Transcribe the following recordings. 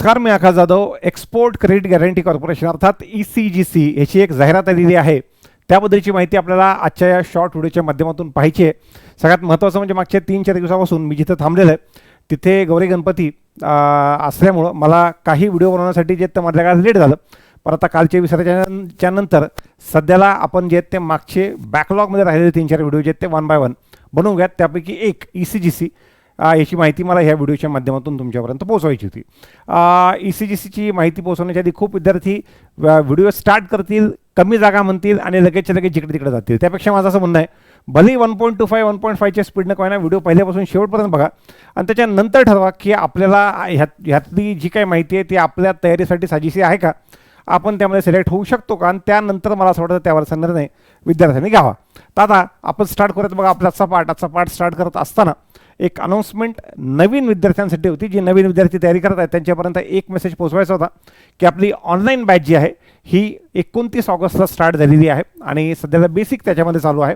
नमस्कार, मी Akash Jadhav. Export credit guarantee corporation अर्थात ECGC याची एक जाहिरात आलेली आहे. त्याबद्दलची माहिती आपल्याला आजच्या या शॉर्ट व्हिडिओच्या माध्यमातून पाहायची आहे. सगळ्यात महत्त्वाचं म्हणजे मागच्या 3-4 दिवसापासून मी जिथे थांबलेलं आहे तिथे गौरी गणपती असल्यामुळं मला काही व्हिडिओ बनवण्यासाठी जे ते मधल्या काळात लेट झालं. पण आता कालच्या विसर्जनाच्या नंतर सध्याला आपण जे ते मागचे बॅकलॉगमध्ये राहिलेले 3-4 व्हिडिओ जे ते 1 बाय 1 बनवून घ्यात. त्यापैकी एक ECGC याची माहिती मला ह्या व्हिडिओच्या माध्यमातून तुमच्यापर्यंत पोहोचवायची होती. ECGCची माहिती पोहोचवण्याच्या आधी खूप विद्यार्थी व्हिडिओ स्टार्ट करतील, कमी जागा म्हणतील आणि लगेच जिकडे तिकडे जातील. त्यापेक्षा माझं असं म्हणणं आहे, भले 1.25 1.5च्या स्पीडनं काय ना व्हिडिओ पहिल्यापासून शेवटपर्यंत बघा आणि त्याच्यानंतर ठरवा की आपल्याला ह्यातली जी काही माहिती आहे ती आपल्या तयारीसाठी साजेशी आहे का, आपण त्यामध्ये सिलेक्ट होऊ शकतो का, आणि त्यानंतर मला असं वाटतं त्यावरचा निर्णय विद्यार्थ्यांनी घ्यावा. तर आता आपण स्टार्ट करत बघा आपला आजचा पाठ स्टार्ट करत असताना एक अनाउन्समेंट नवीन विद्यार्थ्यांसाठी होती. जी नवीन विद्यार्थी तयारी करत आहेत त्यांच्यापर्यंत एक मेसेज पोहोचवायचा होता की आपली ऑनलाईन बॅच जी आहे ही 29 ऑगस्टला स्टार्ट झालेली आहे आणि सध्याला बेसिक त्याच्यामध्ये चालू आहे.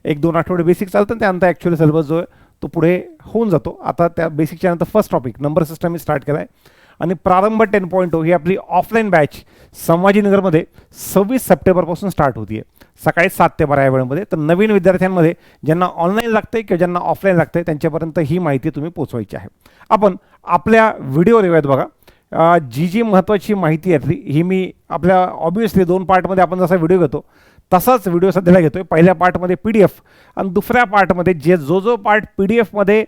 1-2 आठवडे बेसिक चालतं, त्यानंतर ॲक्च्युअली सिलेबस जो आहे तो पुढे होऊन जातो. आता त्या बेसिकच्या नंतर फर्स्ट टॉपिक नंबर सिस्टम मी स्टार्ट केला आहे आणि प्रारंभ 10.0 ही आपली ऑफलाईन बॅच संभाजीनगरमध्ये 26 सप्टेंबरपासून स्टार्ट होती आहे, सकाळी 7 ते 12 या वेळेमध्ये. तर नवीन विद्यार्थ्यांमध्ये ज्यांना ऑनलाईन लागते किंवा ज्यांना ऑफलाईन लागते त्यांच्यापर्यंत ही माहिती तुम्ही पोचवायची आहे. आपण आपल्या व्हिडिओ रिव्ह्यूत बघा जी महत्त्वाची माहिती आहे ही मी आपल्या ऑब्वियसली 2 पार्टमध्ये आपण जसा व्हिडिओ घेतो तसाच व्हिडिओ सध्याला घेतो आहे. पहिल्या पार्टमध्ये PDF आणि दुसऱ्या पार्टमध्ये जो पार्ट PDFमध्ये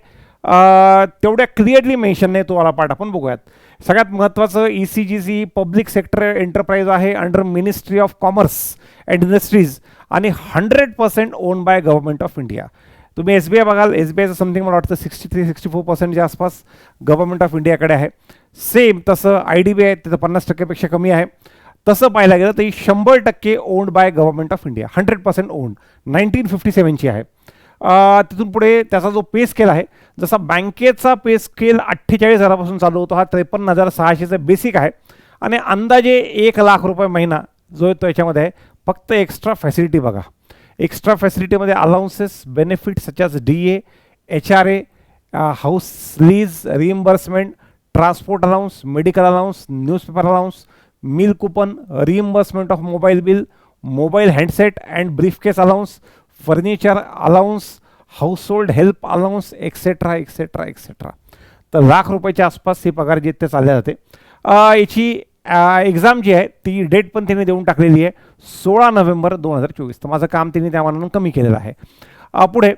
तेवढ्या क्लिअरली मेन्शन नाही तो वाला पार्ट आपण बघूयात. सगळ्यात महत्त्वाचं ECGC पब्लिक सेक्टर एंटरप्राइज आहे under ministry of commerce and industries आणि 100% own by government of India. तुम्ही SBI बघाल, SBIचं समथिंग मला वाटतं 63-64% आसपास गव्हर्नमेंट ऑफ इंडियाकडे आहे. सेम तसं IDBI आहे, तिथं 50%पेक्षा कमी आहे. तसं पाहायला गेलं तर ही 100% owned by government of India, 100% owned, 1957ची आहे. तिथून पुढे त्याचा जो पे स्केल आहे, जसा बँकेचा पे स्केल 48,000पासून चालू होतो, हा 53,600चा बेसिक आहे आणि अंदाजे 1 लाख रुपये महिना जो आहे तो याच्यामध्ये आहे. फक्त एक्स्ट्रा फॅसिलिटी बघा, एक्स्ट्रा फॅसिलिटीमध्ये allowances benefit such as DA, HRA, house lease reimbursement, transport allowance, medical allowance, newspaper allowance, meal coupon, reimbursement of mobile bill, mobile handset and briefcase allowance, furniture allowance, household help allowance etcetera etcetera etcetera. तर लाख रुपयाच्या आसपास ही पगार जे ते चालल्या जाते. याची exam जी आहे ती डेट पण त्यांनी देऊन टाकलेली आहे 16 नोव्हेंबर 2024. तर माझं काम त्यांनी त्या मानानं कमी केलेलं आहे. पुढे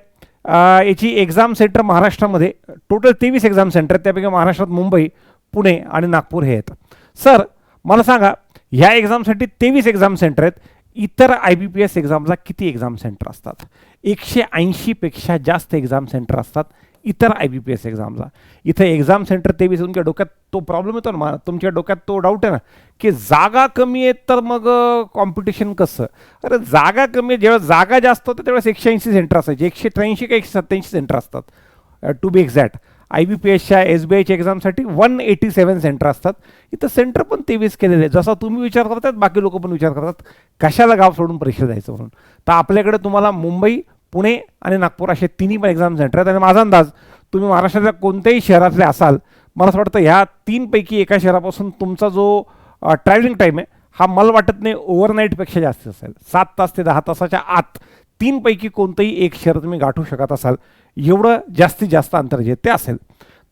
याची एक्झाम सेंटर महाराष्ट्रामध्ये टोटल 23 एक्झाम सेंटर आहेत, त्यापैकी महाराष्ट्रात मुंबई, पुणे आणि नागपूर हे आहेत. सर मला सांगा, ह्या एक्झामसाठी 23 एक्झाम सेंटर आहेत, इतर IBPS एक्झामला किती एक्झाम सेंटर असतात? 180पेक्षा जास्त एक्झाम सेंटर असतात इतर IBPS एक्झामला. इथं एक्झाम सेंटर 23. तुमच्या डोक्यात तो प्रॉब्लेम येतो ना, तुमच्या डोक्यात तो डाऊट आहे ना की जागा कमी आहेत तर मग कॉम्पिटिशन कसं? अरे जागा कमी आहे, जेव्हा जागा जास्त होतं त्यावेळेस 180 सेंटर असायचे, 183 का 187 सेंटर असतात टू बी एक्झॅक्ट. IBPSच्या SBIच्या एक्झामसाठी 187 सेंटर असतात. इथं सेंटर पण 23 केलेले आहेत. जसा तुम्ही विचार करतात बाकी लोक पण विचार करतात कशाला गाव सोडून परीक्षा द्यायचं म्हणून. तर आपल्याकडे तुम्हाला मुंबई, पुणे आणि नागपूर असे तिन्ही पण एक्झाम सेंटर आहेत. आणि माझा अंदाज, तुम्ही महाराष्ट्रातल्या कोणत्याही शहरातले असाल, मला असं वाटतं ह्या 3पैकी एका शहरापासून तुमचा जो ट्रॅव्हलिंग टाईम आहे हा मला वाटत नाही ओव्हरनाईटपेक्षा जास्त असेल. 7 तास ते 10 तासाच्या आत 3पैकी कोणतंही एक शहर तुम्ही गाठू शकत असाल, एवढं जास्तीत जास्त अंतर जे ते असेल.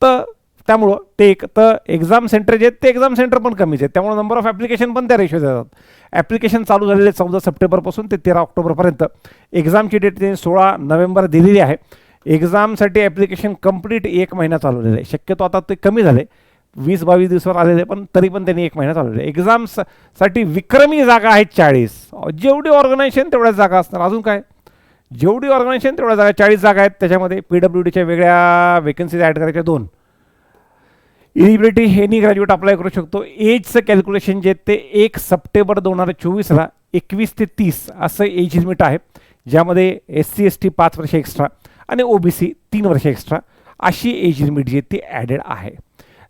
तर त्यामुळं ते एक तर एक्झाम सेंटर जे आहेत ते एक्झाम सेंटर पण कमीच आहेत, त्यामुळे नंबर ऑफ ॲप्लिकेशन पण त्या रेशो देतात. ॲप्लिकेशन चालू झालेले 14 सप्टेंबरपासून ते 13 ऑक्टोबरपर्यंत. एक्झामची डेट त्यांनी 16 नोव्हेंबर दिलेली आहे. एक्झामसाठी ॲप्लिकेशन कंप्लीट 1 महिना चालवलेलं आहे. शक्यतो आता ते कमी झाले, 20-22 दिवसावर आलेले, पण तरी पण त्यांनी 1 महिना चालवले. एक्झाम्ससाठी विक्रमी जागा आहेत 40. जेवढी ऑर्गनायझेशन तेवढ्याच जागा असणार. अजून काय, जेवढी ऑर्गनायझेशन तेवढ्या जागा, 40 जागा आहेत. त्याच्यामध्ये PWDच्या वेगळ्या वेकन्सीज ॲड करायच्या 2. इलिजिबिलिटी एनी ग्रॅज्युएट अप्लाय करू शकतो. एजचं कॅल्क्युलेशन जे ते 1 सप्टेंबर 2024ला 21 ते 30 असं एज लिमिट आहे, ज्यामध्ये SC ST 5 वर्ष एक्स्ट्रा आणि OBC 3 वर्ष एक्स्ट्रा अशी एज लिमिट जी ती ॲडेड आहे.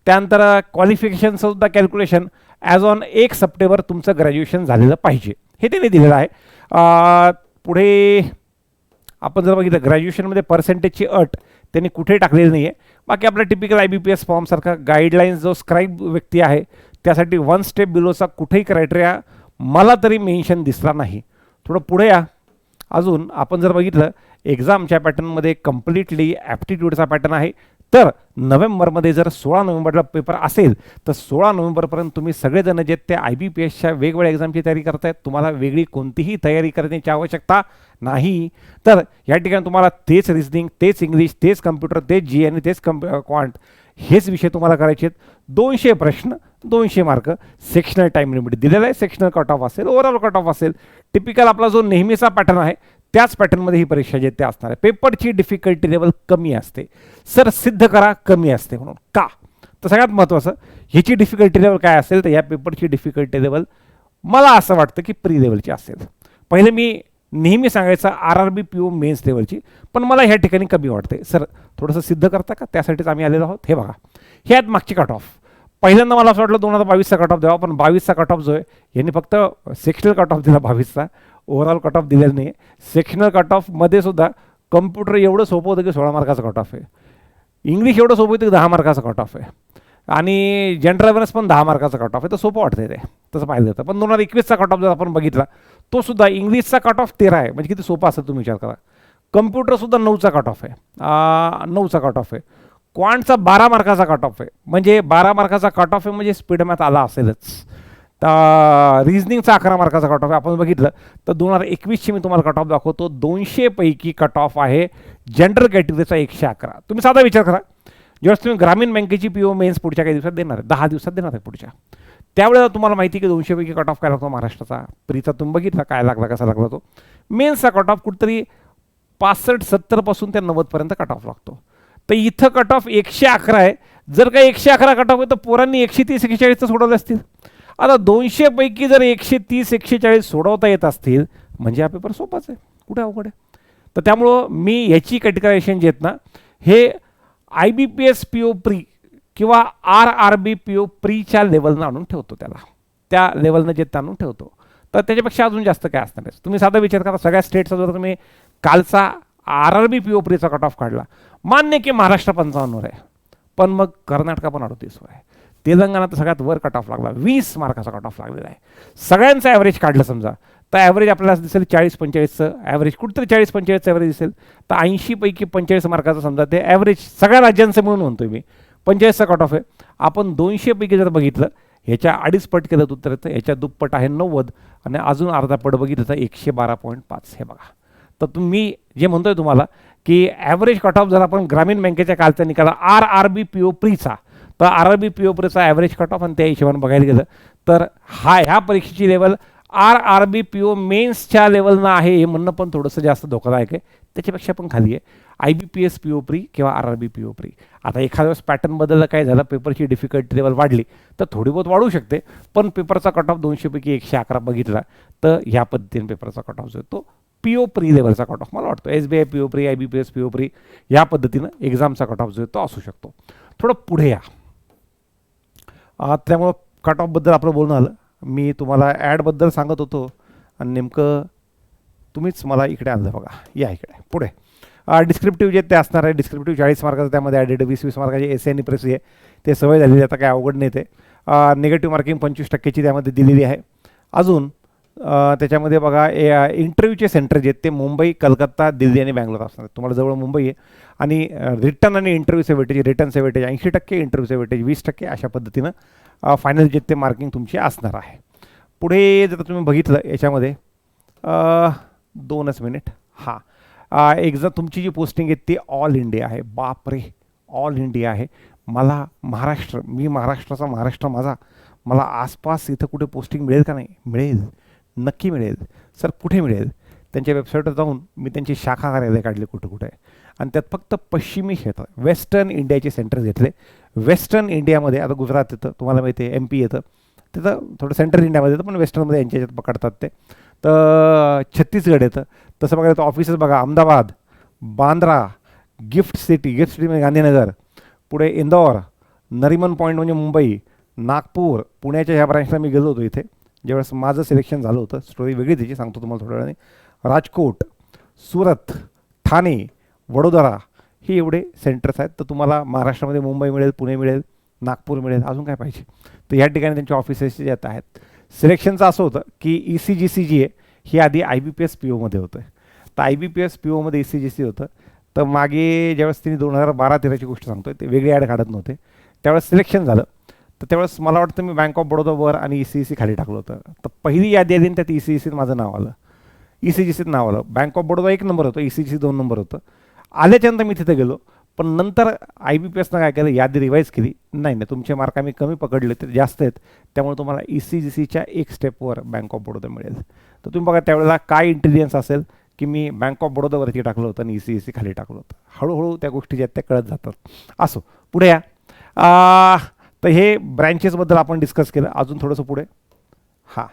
त्यानंतर क्वालिफिकेशनचं सुद्धा कॅल्क्युलेशन ॲज ऑन 1 सप्टेंबर तुमचं ग्रॅज्युएशन झालेलं पाहिजे, हे त्यांनी दिलेलं आहे. पुढे आपण जर बघितलं ग्रॅज्युएशनमध्ये पर्सेंटेजची अट त्यांनी कुठे टाकलेली नाही आहे. बाकी आपला टिपिकल IBPS फॉर्मसारखा गाईडलाईन्स जो स्क्राईब व्यक्ती आहे त्यासाठी 1 स्टेप बिलोचा कुठेही क्रायटेरिया मला तरी मेन्शन दिसला नाही. थोडं पुढे या. अजून आपण जर बघितलं एक्झामच्या पॅटर्नमध्ये कम्प्लिटली ॲप्टिट्यूडचा पॅटर्न आहे. तर नोव्हेंबरमध्ये जर 16 नोव्हेंबरला पेपर असेल तर 16 नोव्हेंबरपर्यंत तुम्ही सगळेजण जे ते IBPSच्या वेगवेगळ्या एक्झामची तयारी करतायत, तुम्हाला वेगळी कोणतीही तयारी करण्याची आवश्यकता नाही. तर या ठिकाणी तुम्हाला तेच रिझनिंग, तेच इंग्लिश, तेच कम्प्युटर, तेच जी आणि तेच क्वांट हेच विषय तुम्हाला करायचे आहेत. 200 प्रश्न, 200 मार्क, सेक्शनल टाईम लिमिट दिलेला आहे. सेक्शनल कट ऑफ असेल, ओव्हरऑल कट ऑफ असेल. टिपिकल आपला जो नेहमीचा पॅटर्न आहे त्याच पॅटर्नमध्ये ही परीक्षा जे ते असणार आहे. पेपरची डिफिकल्टी लेवल कमी असते. सर सिद्ध करा कमी असते म्हणून का? तर सगळ्यात महत्त्वाचं ह्याची डिफिकल्टी लेवल काय असेल तर या पेपरची डिफिकल्टी लेवल मला असं वाटतं की प्री लेवलची असेल. पहिले मी नेहमी सांगायचं RRB PO मेन्स लेवलची, पण मला ह्या ठिकाणी कमी वाटते. सर थोडंसं सिद्ध करता का? त्यासाठीच आम्ही आलेलो आहोत. हे बघा, हे आहेत मागची कट ऑफ. पहिल्यांदा मला असं वाटलं 2022चा कट ऑफ द्यावा, पण 22चा कट ऑफ जो आहे यांनी फक्त सेक्शनल कट ऑफ दिला 22चा, ओव्हरऑल कट ऑफ दिलेला नाही. सेक्शनल कट ऑफमध्ये सुद्धा कम्प्युटर एवढं सोपं होतं की 16 मार्काचा कट ऑफ आहे. इंग्लिश एवढं सोपं होतं की 10 मार्काचा कट ऑफ आहे. आणि जनरल अवेअरनेस पण 10 मार्काचा कट ऑफ आहे. तर सोपं वाटतं ते, तसं पाहिलं जातं. पण 2021चा कट ऑफ जर आपण बघितला तो सुद्धा इंग्लिशचा कट ऑफ 13 आहे. म्हणजे किती सोपा असेल तुम्ही विचार करा. कम्प्युटरसुद्धा 9चा कट ऑफ आहे, 9चा कट ऑफ आहे. क्वांटचा 12 मार्काचा कट ऑफ आहे. म्हणजे 12 मार्काचा कट ऑफ आहे म्हणजे स्पीड मॅथ आला असेलच. तर रिझनिंगचा 11 मार्काचा कट ऑफ आहे. आपण बघितलं तर 2021ची मी तुम्हाला कट ऑफ दाखवतो. 200 पैकी कट ऑफ आहे जनरल कॅटेगरीचा 111. तुम्ही साधा विचार करा, जेव्हा तुम्ही ग्रामीण बँकेची PO मेन्स पुढच्या काही दिवसात देणार आहे, 10 दिवसात देणार आहे पुढच्या, त्यावेळेला तुम्हाला माहिती की 200 पैकी कट ऑफ काय लागतो महाराष्ट्राचा. प्रीचा तुम्ही बघितला काय लागला, कसा लागला तो. मेन्सचा कट ऑफ कुठेतरी 65-70 पासून ते 90पर्यंत कट ऑफ लागतो. तर इथं कट ऑफ 111 आहे. जर का 111 कट ऑफ आहे तर पोरांनी 130-140 सोडवले असतील. आता 200 पैकी जर 130-140 सोडवता येत असतील म्हणजे हा पेपर सोपाच आहे, कुठे अवघड आहे. तर त्यामुळं मी याची कॅटेगरायझेशन जे आहेत ना हे IBPS PO प्री किंवा RRB PO प्रीच्या लेवलनं आणून ठेवतो, त्याला त्या लेवलनं जे आणून ठेवतो. तर त्याच्यापेक्षा अजून जास्त काय असणार आहे. तुम्ही साधा विचार करा, सगळ्या स्टेटचा जर तुम्ही कालचा RRB PO प्रीचा कट ऑफ काढला, मान्य की महाराष्ट्र 55वर आहे, पण मग कर्नाटका पण 38वर आहे. तेलंगणा तर सगळ्यात वर कट ऑफ लागला, 20 मार्काचा कट ऑफ लागलेला आहे. सगळ्यांचं ॲव्हरेज काढलं समजा तर ॲव्हरेज आपल्याला दिसेल 40-45चं ॲव्हरेज, कुठेतरी 40-45चं ॲव्हरेज दिसेल. तर 80 पैकी 45 मार्काचं समजा ते ॲव्हरेज सगळ्या राज्यांचं म्हणून म्हणतोय मी, 45चा कट ऑफ आहे. आपण 200 पैकी जर बघितलं ह्याच्या 2.5 पट केलं उत्तर तर ह्याच्या दुप्पट आहे 90 आणि अजून अर्धा पट बघितलं तर 112.5. हे बघा, तर तुम्ही जे म्हणतोय तुम्हाला की ॲव्हरेज कट ऑफ जर आपण ग्रामीण बँकेच्या कालचा निकाला RRB PO प्रीचा, तर RRB PO प्रीचा ॲव्हरेज कट ऑफ आणि त्या हिशोबाने बघायला गेलं तर ह्या परीक्षेची लेवल RRB PO मेन्सच्या लेवलनं आहे हे म्हणणं पण थोडंसं जास्त धोकादायक आहे. त्याच्यापेक्षा पण खाली आहे IBPS PO प्री किंवा RRB PO प्री. आता एखाद्या वेळेस पॅटर्न बदलला काय झालं, पेपरची डिफिकल्टी लेवल वाढली तर थोडी बहुत वाढू शकते, पण पेपरचा कट ऑफ 200 पैकी 111 बघितला तर ह्या पद्धतीने पेपरचा कट ऑफ जो आहे तो PO प्री लेवलचा कट ऑफ मला वाटतो. SBI PO pre, IBPS PO pre या पद्धतीनं एक्झामचा कट ऑफ जो आहे तो असू शकतो. थोडं पुढे या. त्यामुळं कट ऑफबद्दल आपलं बोलणं आलं. मी तुम्हाला ॲडबद्दल सांगत होतो आणि नेमकं तुम्हीच मला इकडे आणलं. बघा या इकडे पुढे डिस्क्रिप्टिव्ह जे ते असणार आहे. डिस्क्रिप्टिव्ह 40 मार्काचं त्यामध्ये ॲडेड, 20-20 मार्काचे SI आणि प्रेस आहे, ते सवय झालेली आता काय अवघड नाही. ते निगेटिव्ह मार्किंग 25% त्यामध्ये दिलेली आहे. अजून त्याच्यामध्ये बघा इंटरव्ह्यूचे सेंटर जे आहेत ते मुंबई, कलकत्ता, दिल्ली आणि बँगलोर असणार आहेत. तुम्हाला जवळ मुंबई आहे. आणि रिटर्न आणि इंटरव्ह्यूचे वेटेज, रिटर्नचे वेटेज 80%, इंटरव्ह्यूचे वेटेज 20%, अशा पद्धतीनं फायनल जे ते मार्किंग तुमची असणार आहे. पुढे जर तुम्ही बघितलं याच्यामध्ये 2च मिनिट. हां, एक्झाम तुमची जी पोस्टिंग आहे ती ऑल इंडिया आहे. बापरे, ऑल इंडिया आहे. मला महाराष्ट्र, मी महाराष्ट्राचा, महाराष्ट्र माझा, मला आसपास इथं कुठे पोस्टिंग मिळेल का नाही? मिळेल, नक्की मिळेल. सर कुठे मिळेल? त्यांच्या वेबसाईटवर जाऊन मी त्यांची शाखा कार्यालय काढले कुठं कुठे आहे आणि त्यात फक्त पश्चिमी क्षेत्र, वेस्टर्न इंडियाचे सेंटर्स घेतले. वेस्टर्न इंडियामध्ये आता गुजरात येतं, तुम्हाला माहिती आहे, MP येतं, तिथं थोडं सेंट्रल इंडियामध्ये येतं पण वेस्टर्नमध्ये यांच्या याच्यात पकडतात ते. तर छत्तीसगड येतं. तसं बघायला तर ऑफिसेस बघा, अहमदाबाद, बांद्रा, गिफ्ट सिटी म्हणजे गांधीनगर, पुढे इंदौर, नरिमन पॉईंट म्हणजे मुंबई, नागपूर, पुण्याच्या ह्या ब्रांचला मी गेलो होतो इथे ज्यावेळेस माझं सिलेक्शन झालं होतं. स्टोरी वेगळी त्याची सांगतो तुम्हाला थोड्या वेळाने. राजकोट, सुरत, ठाणे, वडोदरा हे एवढे सेंटर्स आहेत. तर तुम्हाला महाराष्ट्रामध्ये मुंबई मिळेल, पुणे मिळेल, नागपूर मिळेल, अजून काय पाहिजे. तर या ठिकाणी त्यांचे ऑफिसेस जे आता आहेत. सिलेक्शनचं असं होतं की ECGC जी आहे ही आधी IBPS POमध्ये होतं. तर IBPS POमध्ये ECGC होतं. तर मागे ज्यावेळेस तिने 2012-13ची गोष्ट सांगतोय, ते वेगळी ॲड काढत नव्हते, त्यावेळेस सिलेक्शन झालं. तर त्यावेळेस मला वाटतं मी बँक ऑफ बडोदावर आणि ECGC खाली टाकलं होतं. तर पहिली यादी आली आणि त्यात ECGCत माझं नाव आलं, ECGCत नाव आलं. बँक ऑफ बडोदा 1 नंबर होतं, ECGC 2 नंबर होतं. आल्याच्यानंतर मी तिथे गेलो, पण नंतर IBPSनं काय केलं, यादी रिवाईज केली. नाही नाही, तुमचे मार्क आम्ही कमी पकडले, ते जास्त आहेत, त्यामुळे तुम्हाला ECGCच्या एक स्टेपवर बँक ऑफ बडोदा मिळेल. तर तुम्ही बघा त्यावेळेला काय इंटेलिजन्स असेल की मी बँक ऑफ बडोदावरती टाकलं होतं आणि ECGC खाली टाकलं होतं. हळूहळू त्या गोष्टी ज्या आहेत त्या कळत जातात. असो, पुढे या. तर हे ब्रँचेसबद्दल आपण डिस्कस केलं. अजून थोडंसं पुढे. हां,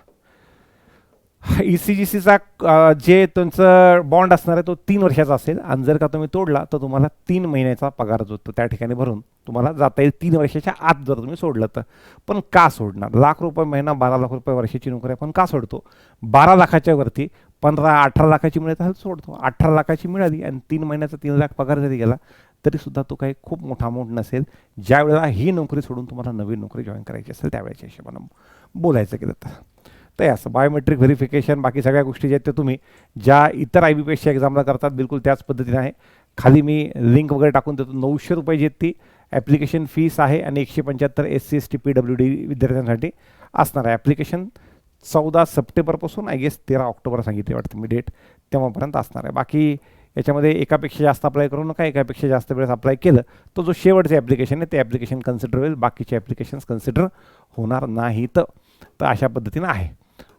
ECGCचा जे तुमचं बॉन्ड असणार आहे तो 3 वर्षाचा असेल आणि जर का तुम्ही तोडला तर तुम्हाला 3 महिन्याचा पगार जो तो त्या ठिकाणी भरून तुम्हाला जाता येईल 3 वर्षाच्या आत जर तुम्ही सोडलं तर. पण का सोडणार? ₹1,00,000 महिना, ₹12,00,000 वर्षाची नोकरी आपण का सोडतो? 12 लाखाच्या वरती 15-18 लाखाची मिळत असेल सोडतो. 18 लाखाची मिळाली आणि 3 महिन्याचा 3 लाख पगार जरी गेला तरीसुद्धा तो काही खूप मोठा अमाऊंट नसेल. ज्या वेळेला ही नोकरी सोडून तुम्हाला नवीन नोकरी जॉईन करायची असेल त्यावेळेच्या हिशोबानं बोलायचं केलं तर. तर असं बायोमेट्रिक व्हेरिफिकेशन बाकी सगळ्या गोष्टी ज्या आहेत ते तुम्ही ज्या इतर IBPSच्या एक्झामला करतात बिलकुल त्याच पद्धतीने आहे. खाली मी लिंक वगैरे टाकून देतो. ₹900 जी आहेत ती ॲप्लिकेशन फीस आहे आणि 175 SC ST PWD विद्यार्थ्यांसाठी असणार आहे. ॲप्लिकेशन 14 सप्टेंबरपासून आय गेस 13 ऑक्टोबर सांगितली वाटतं मी डेट, तेव्हापर्यंत असणार आहे. बाकी याच्यामध्ये एकापेक्षा जास्त अप्लाय करू नका. एकापेक्षा जास्त वेळेस अप्लाय केलं तर जो शेवटचं ॲप्लिकेशन आहे ते ॲप्लिकेशन कन्सिडर होईल, बाकीचे ॲप्लिकेशन्स कन्सिडर होणार नाहीत. तर अशा पद्धतीनं आहे.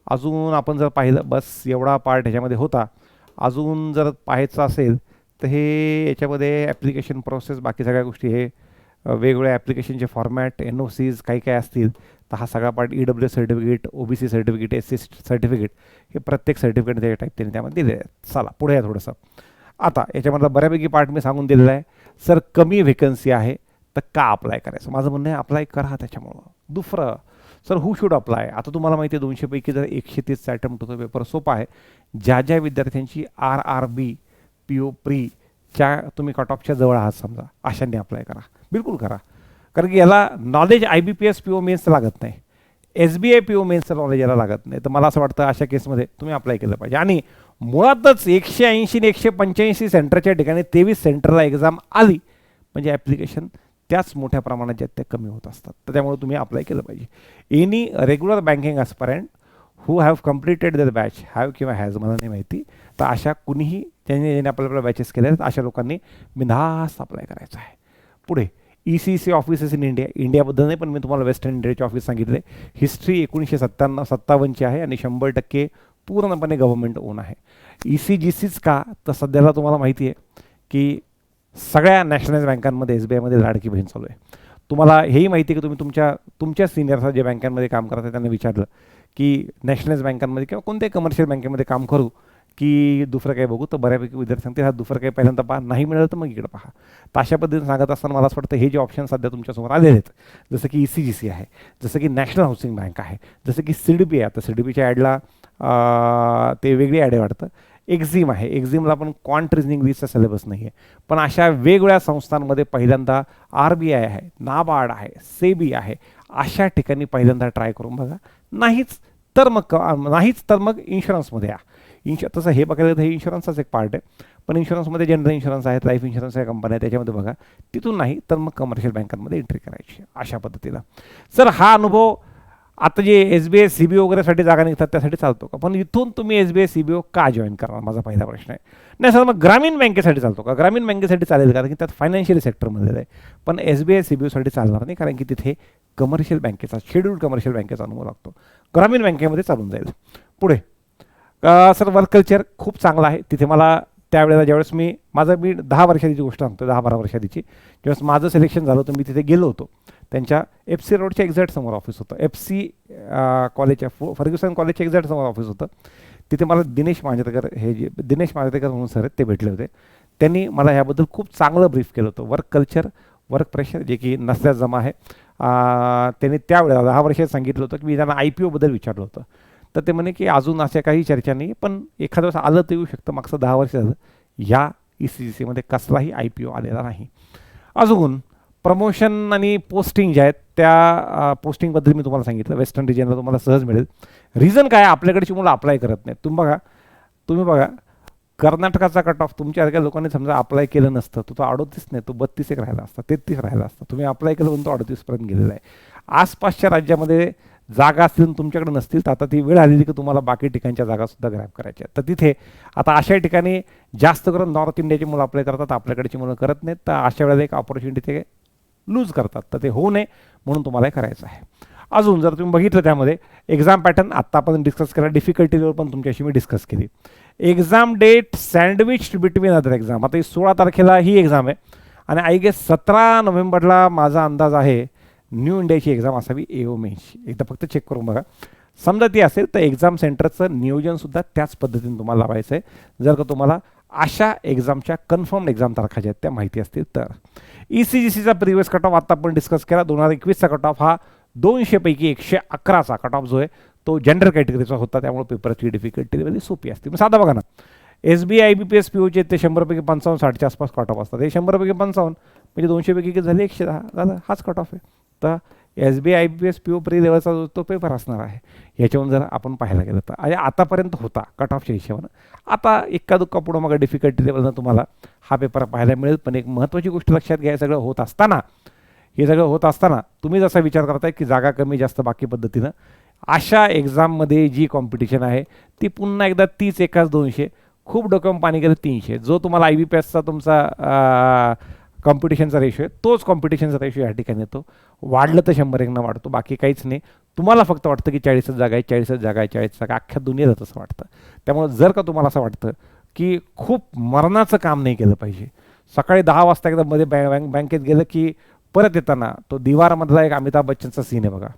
अजून आपण जर पाहिलं, बस एवढा पार्ट ह्याच्यामध्ये होता. अजून जर पाहायचं असेल तर हे याच्यामध्ये ॲप्लिकेशन प्रोसेस बाकी सगळ्या गोष्टी हे वेगवेगळ्या ॲप्लिकेशनचे फॉर्मॅट NOCs काही काय असतील तर हा सगळा part EWS certificate, OBC certificate, SC certificate हे प्रत्येक सर्टिफिकेट त्याच्या टाईप त्यांनी त्यामध्ये दिलेले आहेत. चला पुढे या थोडंसं. आता याच्यामधला बऱ्यापैकी पार्ट मी सांगून दिलेला आहे. सर कमी व्हेकन्सी आहे तर का अप्लाय करायचं? माझं म्हणणं आहे अप्लाय करा त्याच्यामुळं. दुसरं, सर हू शुड अप्लाय? आता तुम्हाला माहिती आहे 200 पैकी जर 130चा अटेम्प्ट होतो, पेपर सोपा आहे. ज्या विद्यार्थ्यांची RRB PO प्रीच्या तुम्ही कट ऑफच्या जवळ आहात समजा, अशांनी अप्लाय करा, बिलकुल करा. कारण की याला नॉलेज IBPS PO मेन्सचं लागत नाही, SBI PO मेन्सचं नॉलेज याला लागत नाही. तर मला असं वाटतं अशा केसमध्ये तुम्ही अप्लाय केलं पाहिजे. आणि मुळातच 180 आणि 185 सेंटरच्या ठिकाणी 23 सेंटरला एक्झाम आली म्हणजे ॲप्लिकेशन त्याच मोठ्या प्रमाणात ज्यात त्या कमी होत असतात. तर त्यामुळे तुम्ही अप्लाय केलं पाहिजे. Any regular banking aspirant who have completed दर बॅच हॅव किंवा हॅज मला नाही माहिती, तर अशा कुणीही ज्यांनी आपल्याला बॅचेस केले आहेत अशा लोकांनी बिनधास्त अप्लाय करायचं आहे. पुढे ECC ऑफिसेस इन इंडिया. इंडियाबद्दल नाही पण मी तुम्हाला वेस्टर्न इंडियाचे ऑफिस सांगितले. हिस्ट्री 1957ची आहे आणि 100% पूर्णपणे गव्हर्नमेंट ओन आहे. ECGCच का? तर सध्याला तुम्हाला माहिती आहे की सगळ्या नॅशनलाइज बँकांमध्ये SBIमध्ये लाडकी बहीण चालू आहे. तुम्हाला हेही माहिती आहे की तुम्ही तुमच्या सिनियर्स जे बँकांमध्ये काम करतात त्यांना विचारलं की नॅशनलाइज बँकांमध्ये किंवा कोणत्याही कमर्शियल बँकेमध्ये काम करू की दुसरं काही बघू, तर बऱ्यापैकी विद्यार्थी सांगते हा दुसरं काही पहिल्यांदा पहा, नाही मिळालं तर मग इकडे पहा. तर अशा पद्धतीने सांगत असताना मला असं वाटतं हे जे ऑप्शन सध्या तुमच्यासमोर आलेले आहेत, जसं की ECGC आहे, जसं की नॅशनल हाऊसिंग बँक आहे, जसं की CDB आहे. आता CDBच्या ॲडला ते वेगळी ॲड आहे वाटतं. एक्झिम आहे, एक्झिमला पण क्वांट रिझनिंग वीसचा सिलेबस नाही आहे. पण अशा वेगवेगळ्या संस्थांमध्ये पहिल्यांदा RBI आहे, NABARD आहे, SEBI आहे, अशा ठिकाणी पहिल्यांदा ट्राय करून बघा. नाहीच तर मग इन्शुरन्समध्ये या. तसं हे बघायला तर हे इन्शुरन्सचाच एक पार्ट आहे, पण इन्शुरन्समध्ये जनरल इन्शुरन्स आहेत, लाईफ इन्शुरन्सच्या कंपन्या आहेत, त्याच्यामध्ये बघा. तिथून नाही तर मग कमर्शियल बँकांमध्ये एंट्री करायची अशा पद्धतीला. सर हा अनुभव आता जे SBI CBO वगैरेसाठी जागा निघतात त्यासाठी चालतो का? पण इथून तुम्ही SBI CBO का जॉईन करणार? माझा पहिला प्रश्न आहे. नाही सर मग ग्रामीण बँकेसाठी चालतो का? ग्रामीण बँकेसाठी चालेल, कारण की त्यात फायनान्शियल सेक्टरमध्ये आहे. पण SBI CBOसाठी चालणार नाही, कारण की तिथे कमर्शियल बँकेचा, शेड्यूल्ड कमर्शियल बँकेचा अनुभव लागतो. ग्रामीण बँकेमध्ये चालून जाईल. पुढे सर वर्क कल्चर खूप चांगला आहे. तिथे मला त्यावेळेला ज्यावेळेस मी 10 वर्षाची गोष्ट सांगतो, 10-12 वर्षाची, ज्यावेळेस माझं सिलेक्शन झालं होतं मी तिथे गेलो होतो. त्यांच्या FC रोडच्या एक्झॅक्ट समोर ऑफिस होतं. FC कॉलेजच्या फर्ग्युसन कॉलेजच्या एक्झॅक्ट समोर ऑफिस होतं. तिथे मला दिनेश मांजरेकर म्हणून सर ते भेटले होते. त्यांनी मला ह्याबद्दल खूप चांगलं ब्रीफ केलं होतं. वर्क कल्चर, वर्क प्रेशर जे की नसल्यास जमा आहे. त्यांनी त्यावेळेला 10 वर्षात सांगितलं होतं की मी त्यांना IPO विचारलं होतं. तर ते म्हणे की अजून अशा काही चर्चा नाही, पण एखाद्या वेळेस आलं तर येऊ शकतं. मागचं 10 वर्ष झालं या ECGCमध्ये कसलाही IPO आलेला नाही. अजून प्रमोशन आणि पोस्टिंग जे आहेत त्या पोस्टिंगबद्दल मी तुम्हाला सांगितलं, वेस्टर्न रिजनला तुम्हाला सहज मिळेल. रिझन काय, आपल्याकडची मुलं अप्लाय करत नाहीत. तुम्ही बघा कर्नाटकाचा कट ऑफ तुमच्यासारख्या लोकांनी समजा अप्लाय केलं नसतं तो 38 नाही, तो 32 एक राहिला असता, 33 राहिला असता. तुम्ही अप्लाय केलं म्हणून तो 38पर्यंत गेलेला आहे. आसपासच्या राज्यामध्ये जागा असतील तुमच्याकडे नसतील, तर आता ती वेळ आलेली की तुम्हाला बाकी ठिकाणच्या जागासुद्धा ग्रॅब करायच्या. तर तिथे आता अशा ठिकाणी जास्त करून नॉर्थ इंडियाची मुलं अप्लाय करतात, आपल्याकडची मुलं करत नाहीत. तर अशा वेळेला एक ऑपॉर्च्युनिटी ते लूज करतात. तर ते होऊ नये म्हणून तुम्हाला हे करायचं आहे. अजून जर तुम्ही बघितलं त्यामध्ये एक्झाम पॅटर्न आत्ता आपण डिस्कस केला, डिफिकल्टी लेवल पण तुमच्याशी मी डिस्कस केली. Exam date sandwich between other exam. आता ही 16 तारखेला ही एक्झाम आहे आणि आय गेस 17 नोव्हेंबरला माझा अंदाज आहे न्यू इंडियाची एक्झाम असावी, AO मेन्सची. एकदा फक्त चेक करून बघा. समजा ती असेल तर एक्झाम सेंटरचं नियोजनसुद्धा त्याच पद्धतीने तुम्हाला लावायचं आहे, जर का तुम्हाला अशा एक्झामच्या कन्फर्म एक्झाम तारखा ज्या आहेत त्या माहिती असतील तर. ECGCचा प्रिव्हियस कट ऑफ आता आपण डिस्कस केला. 2021चा कट ऑफ हा 200 पैकी 111चा कट ऑफ जो आहे तो जनरल कॅटेगरीचा होता, त्यामुळे पेपरची डिफिकल्टी लेवल सोपी असते. मग साधा बघा ना, SBI IBPS POचे ते 100 पैकी 55 60च्या आसपास कट ऑफ असतात. हे 100 पैकी 55 म्हणजे 200 पैकी किती झाले, 110 झालं, हाच कट ऑफ आहे. तर SBI IBPS PO प्री लेवलचा जो तो पेपर असणार आहे. याच्यावरून जर आपण पाहायला गेलं तर आतापर्यंत होता कट ऑफच्या हिशोबानं. आता एका दुक्का पुढं मग डिफिकल्टी लेवलनं तुम्हाला हा पेपर पाहायला मिळेल. पण एक महत्त्वाची गोष्ट लक्षात घ्या, हे सगळं होत असताना तुम्ही जसा विचार करताय की जागा कमी जास्त बाकी पद्धतीनं, अशा एक्झाममध्ये जी कॉम्पिटिशन आहे ती पुन्हा एकदा 30 एकाच 200, खूप डोक्यावर पाणी गेलं 300. जो तुम्हाला IBPSचा तुमचा कॉम्पिटिशनचा रेशो आहे तोच कॉम्पिटिशनचा रेशो या ठिकाणी येतो. वाढलं तर 100 एकनं वाढतो, बाकी काहीच नाही. तुम्हाला फक्त वाटतं की 40च जागा आहे, 40च जागा आहे, 40 जागा, अख्ख्या दुनियेला तसं वाटतं. त्यामुळे जर का तुम्हाला असं वाटतं की खूप मरणाचं काम नाही केलं पाहिजे, सकाळी 10 वाजता एकदा मध्ये बँकेत गेलं की परत येताना तो दिवारमधला एक अमिताभ बच्चनचा सीन आहे बघा,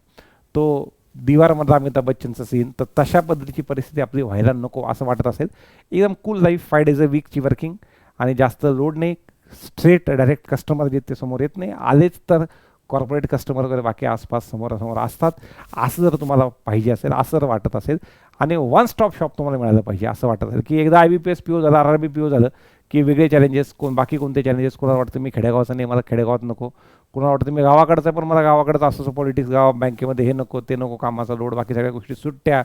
तो दिवारमधला अमिताभ बच्चनचा सीन, तर तशा पद्धतीची परिस्थिती आपली व्हायला नको असं वाटत असेल. एकदम कूल लाईफ, 5 days a वीकची वर्किंग आणि जास्त लोड नाही, स्ट्रेट डायरेक्ट कस्टमर जे ते समोर येत नाही, आलेच तर कॉर्पोरेट कस्टमर वगैरे बाकी आसपास समोरासमोर असतात. असं जर तुम्हाला पाहिजे असेल, असं जर वाटत असेल आणि वन स्टॉप शॉप तुम्हाला मिळालं पाहिजे असं वाटत असेल की एकदा IBPS PO झालं, RRB PO झालं की वेगळे चॅलेंजेस, बाकी कोणते चॅलेंजेस, कोणाला वाटतं मी खेडेगावाचं नाही, मला खेडेगावात नको, कोणाला वाटतं मी गावाकडचं आहे पण मला गावाकडचं असं पॉलिटिक्स, बँकेमध्ये हे नको ते नको, कामाचा लोड, बाकी सगळ्या गोष्टी, सुट्ट्या,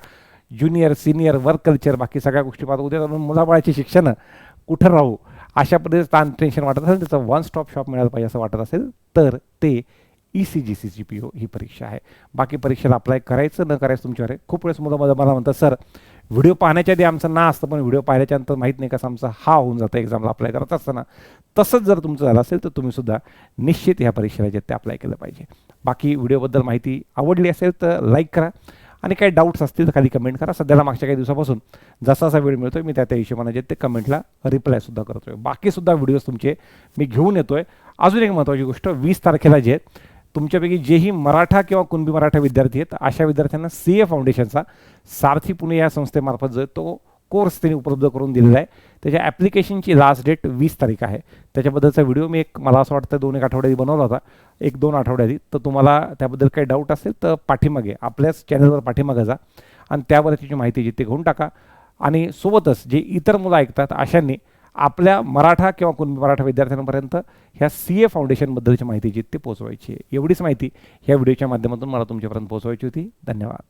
ज्युनियर सिनियर, वर्क कल्चर, बाकी सगळ्या गोष्टी पाहतो, उद्या मुलाबाळाची शिक्षण कुठं राहू, अशा पद्धतीचं ताण टेन्शन वाटत असेल, त्याचं वन स्टॉप शॉप मिळालं पाहिजे असं वाटत असेल तर ते ECGCची PO ही परीक्षा आहे. बाकी परीक्षेला अप्लाय करायचं न करायचं तुमच्यावर आहे. खूप वेळेस मुलं मला म्हणतात सर व्हिडिओ पाहण्याच्या आधी आमचं ना असतं, पण व्हिडिओ पाहिल्याच्या नंतर माहीत नाही कसं आमचा हा होऊन जातं एक्झामला अप्लाय करत असताना. तसंच जर तुमचं झालं असेल तर तुम्हीसुद्धा निश्चित ह्या परीक्षेला जे ते अप्लाय केलं पाहिजे. बाकी व्हिडिओबद्दल माहिती आवडली असेल तर लाईक करा आणि काही डाऊट्स असतील तर खाली कमेंट करा. सध्याला मागच्या काही दिवसापासून जसा असा वेळ मिळतोय मी त्या हिशोबाने जे ते कमेंटला रिप्लायसुद्धा करतोय. बाकीसुद्धा व्हिडिओज तुमचे मी घेऊन येतोय. अजून एक महत्त्वाची गोष्ट, 20 तारखेला जे आहेत तुमच्यापैकी जेही मराठा किंवा कुणबी मराठा विद्यार्थी आहेत अशा विद्यार्थ्यांना CA फाउंडेशनचा सारथी पुणे या संस्थेमार्फत जो तो कोर्स त्यांनी उपलब्ध करून दिलेला आहे. त्याच्या ॲप्लिकेशनची लास्ट डेट 20 तारीख आहे. त्याच्याबद्दलचा व्हिडिओ मी मला असं वाटतं 2-1 आठवड्याआधी बनवला होता, 1-2 आठवड्याआधी. तर तुम्हाला त्याबद्दल काही डाऊट असेल तर पाठीमागे आपल्याच चॅनलवर पाठीमागे जा आणि त्यावर त्याची माहिती जी ते घेऊन टाका. आणि सोबतच जे इतर मुलं ऐकतात अशांनी आपल्या मराठा किंवा कुणबी मराठा विद्यार्थ्यांपर्यंत ह्या CA फाउंडेशनबद्दलची माहिती जी ते पोहोचवायची आहे. एवढीच माहिती ह्या व्हिडिओच्या माध्यमातून मला तुमच्यापर्यंत पोहोचवायची होती. धन्यवाद.